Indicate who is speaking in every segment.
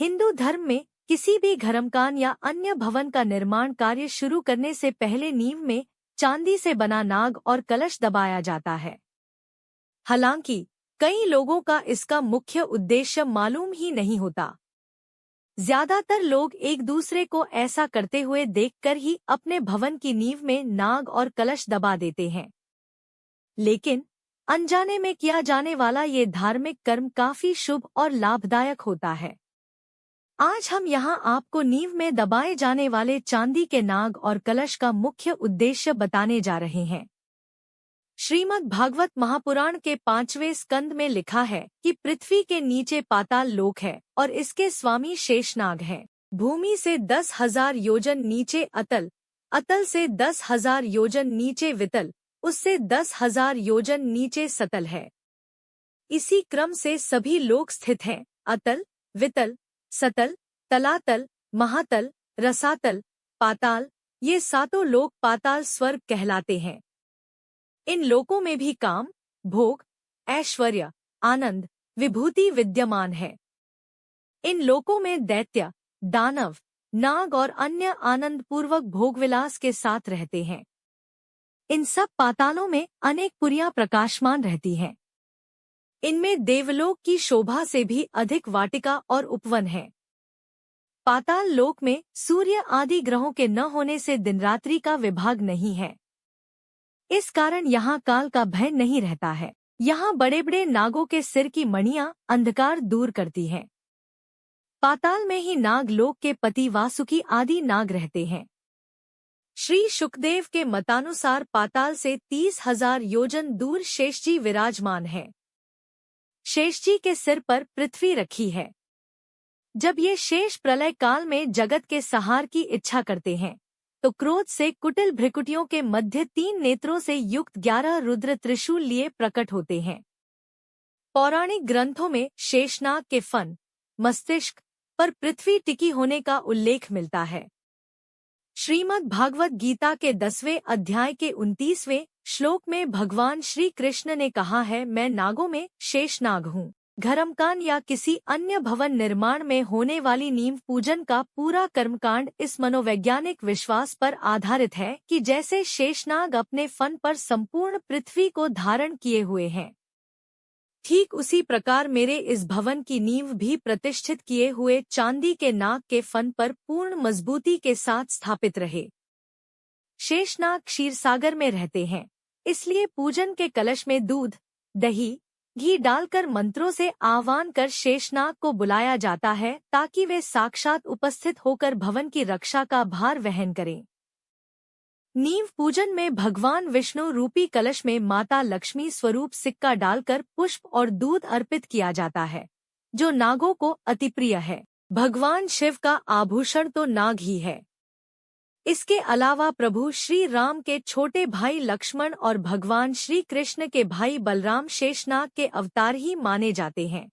Speaker 1: हिंदू धर्म में किसी भी घरमकान या अन्य भवन का निर्माण कार्य शुरू करने से पहले नींव में चांदी से बना नाग और कलश दबाया जाता है। हालांकि कई लोगों का इसका मुख्य उद्देश्य मालूम ही नहीं होता। ज्यादातर लोग एक दूसरे को ऐसा करते हुए देखकर ही अपने भवन की नींव में नाग और कलश दबा देते हैं। लेकिन अनजाने में किया जाने वाला ये धार्मिक कर्म काफी शुभ और लाभदायक होता है। आज हम यहाँ आपको नींव में दबाए जाने वाले चांदी के नाग और कलश का मुख्य उद्देश्य बताने जा रहे हैं। श्रीमद् भागवत महापुराण के 5वें स्कंद में लिखा है कि पृथ्वी के नीचे पाताल लोक है और इसके स्वामी शेषनाग हैं। भूमि से 10,000 योजन नीचे अतल, अतल से 10,000 योजन नीचे वितल, उससे 10,000 योजन नीचे सतल है। इसी क्रम से सभी लोक स्थित हैं। अतल, वितल, सतल, तलातल, महातल, रसातल, पाताल, ये सातों लोक पाताल स्वर्ग कहलाते हैं। इन लोकों में भी काम, भोग, ऐश्वर्य, आनंद, विभूति विद्यमान है। इन लोकों में दैत्य, दानव, नाग और अन्य आनंद पूर्वक भोगविलास के साथ रहते हैं। इन सब पातालों में अनेक पुरियां प्रकाशमान रहती हैं। इनमें देवलोक की शोभा से भी अधिक वाटिका और उपवन है। पाताल लोक में सूर्य आदि ग्रहों के न होने से दिनरात्रि का विभाग नहीं है। इस कारण यहाँ काल का भय नहीं रहता है। यहाँ बड़े बड़े नागों के सिर की मणियां अंधकार दूर करती हैं। पाताल में ही नाग लोक के पति वासुकी आदि नाग रहते हैं। श्री शुकदेव के मतानुसार पाताल से 30,000 योजन दूर शेषजी विराजमान है। शेषजी के सिर पर पृथ्वी रखी है। जब ये शेष प्रलय काल में जगत के सहार की इच्छा करते हैं तो क्रोध से कुटिल भ्रिकुटियों के मध्य 3 नेत्रों से युक्त 11 रुद्र त्रिशूल लिए प्रकट होते हैं। पौराणिक ग्रंथों में शेषनाग के फन, मस्तिष्क पर पृथ्वी टिकी होने का उल्लेख मिलता है। श्रीमद् भागवत गीता के 10वें अध्याय के 29वें श्लोक में भगवान श्री कृष्ण ने कहा है, मैं नागों में शेषनाग हूँ। घरमकान या किसी अन्य भवन निर्माण में होने वाली नींव पूजन का पूरा कर्मकांड इस मनोवैज्ञानिक विश्वास पर आधारित है कि जैसे शेषनाग अपने फन पर संपूर्ण पृथ्वी को धारण किए हुए हैं, ठीक उसी प्रकार मेरे इस भवन की नींव भी प्रतिष्ठित किए हुए चांदी के नाग के फन पर पूर्ण मजबूती के साथ स्थापित रहे। शेषनाग क्षीरसागर में रहते हैं, इसलिए पूजन के कलश में दूध, दही, घी डालकर मंत्रों से आह्वान कर शेषनाग को बुलाया जाता है ताकि वे साक्षात उपस्थित होकर भवन की रक्षा का भार वहन करें। नींव पूजन में भगवान विष्णु रूपी कलश में माता लक्ष्मी स्वरूप सिक्का डालकर पुष्प और दूध अर्पित किया जाता है, जो नागों को अति प्रिय है। भगवान शिव का आभूषण तो नाग ही है। इसके अलावा प्रभु श्री राम के छोटे भाई लक्ष्मण और भगवान श्री कृष्ण के भाई बलराम शेषनाग के अवतार ही माने जाते हैं।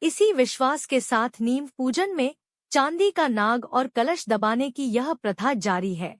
Speaker 1: इसी विश्वास के साथ नींव पूजन में चांदी का नाग और कलश दबाने की यह प्रथा जारी है।